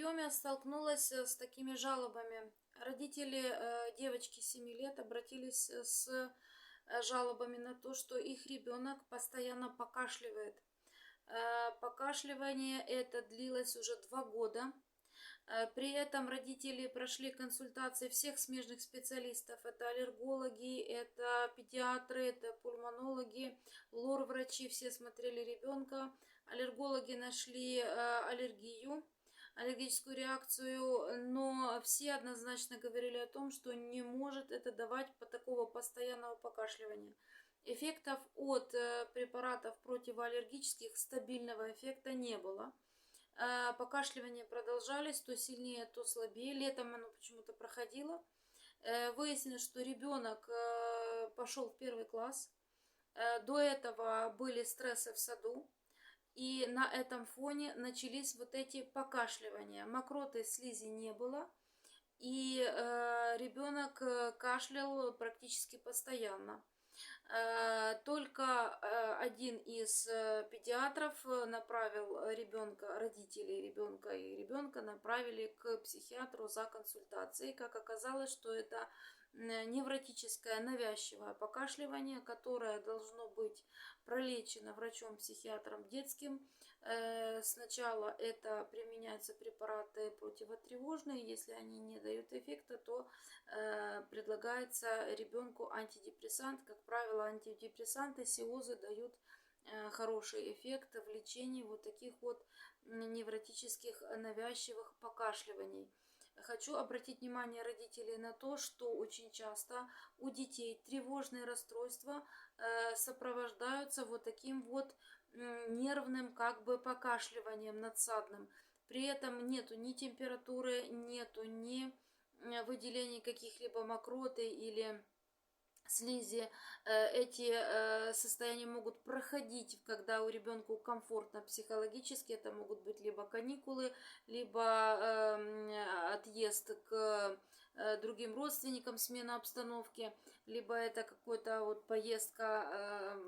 приеме столкнулась с такими жалобами. Родители девочки 7 лет обратились с жалобами на то, что их ребенок постоянно покашливает. Покашливание это длилось уже 2 года. При этом родители прошли консультации всех смежных специалистов. Это аллергологи, это педиатры, это пульмонологи, лор-врачи. Все смотрели ребенка. Аллергологи нашли аллергическую реакцию, но все однозначно говорили о том, что не может это давать такого постоянного покашливания. Эффектов от препаратов противоаллергических стабильного эффекта не было. Покашливания продолжались, то сильнее, то слабее. Летом оно почему-то проходило. Выяснилось, что ребенок пошел в 1 класс. До этого были стрессы в саду. И на этом фоне начались вот эти покашливания. Мокроты, слизи не было. И ребенок кашлял практически постоянно. Только один из педиатров направил ребенка, родителей ребенка и ребенка направили к психиатру за консультацией. Как оказалось, что это невротическое навязчивое покашливание, которое должно быть пролечено врачом-психиатром детским. Сначала это применяются препараты противотревожные. Если они не дают эффекта, то предлагается ребенку антидепрессант. Как правило, антидепрессанты, сиозы дают хороший эффект в лечении вот таких вот невротических навязчивых покашливаний. Хочу обратить внимание родителей на то, что очень часто у детей тревожные расстройства сопровождаются вот таким вот нервным как бы покашливанием надсадным. При этом нету ни температуры, нету ни выделений каких-либо мокроты или слизи. Эти состояния могут проходить, когда у ребенка комфортно психологически. Это могут быть либо каникулы, либо отъезд к другим родственникам, смена обстановки, либо это какая-то вот поездка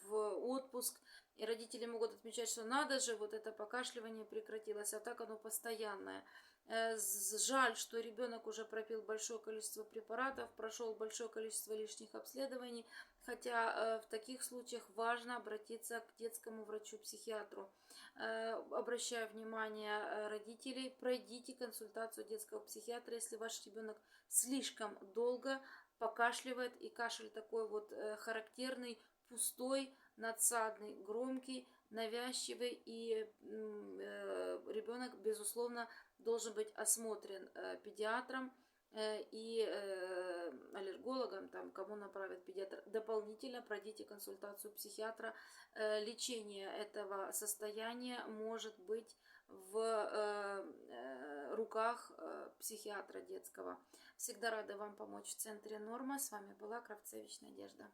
в отпуск. И родители могут отмечать, что надо же, вот это покашливание прекратилось, а так оно постоянное. Жаль, что ребенок уже пропил большое количество препаратов, прошел большое количество лишних обследований, хотя в таких случаях важно обратиться к детскому врачу-психиатру. Обращаю внимание родителей, пройдите консультацию детского психиатра, если ваш ребенок слишком долго покашливает, и кашель такой вот характерный, пустой, надсадный, громкий, навязчивый, и ребенок, безусловно, должен быть осмотрен педиатром и аллергологом, там, кому направит педиатр. Дополнительно пройдите консультацию психиатра. Лечение этого состояния может быть в руках психиатра детского. Всегда рада вам помочь в центре Норма. С вами была Кравцевич Надежда.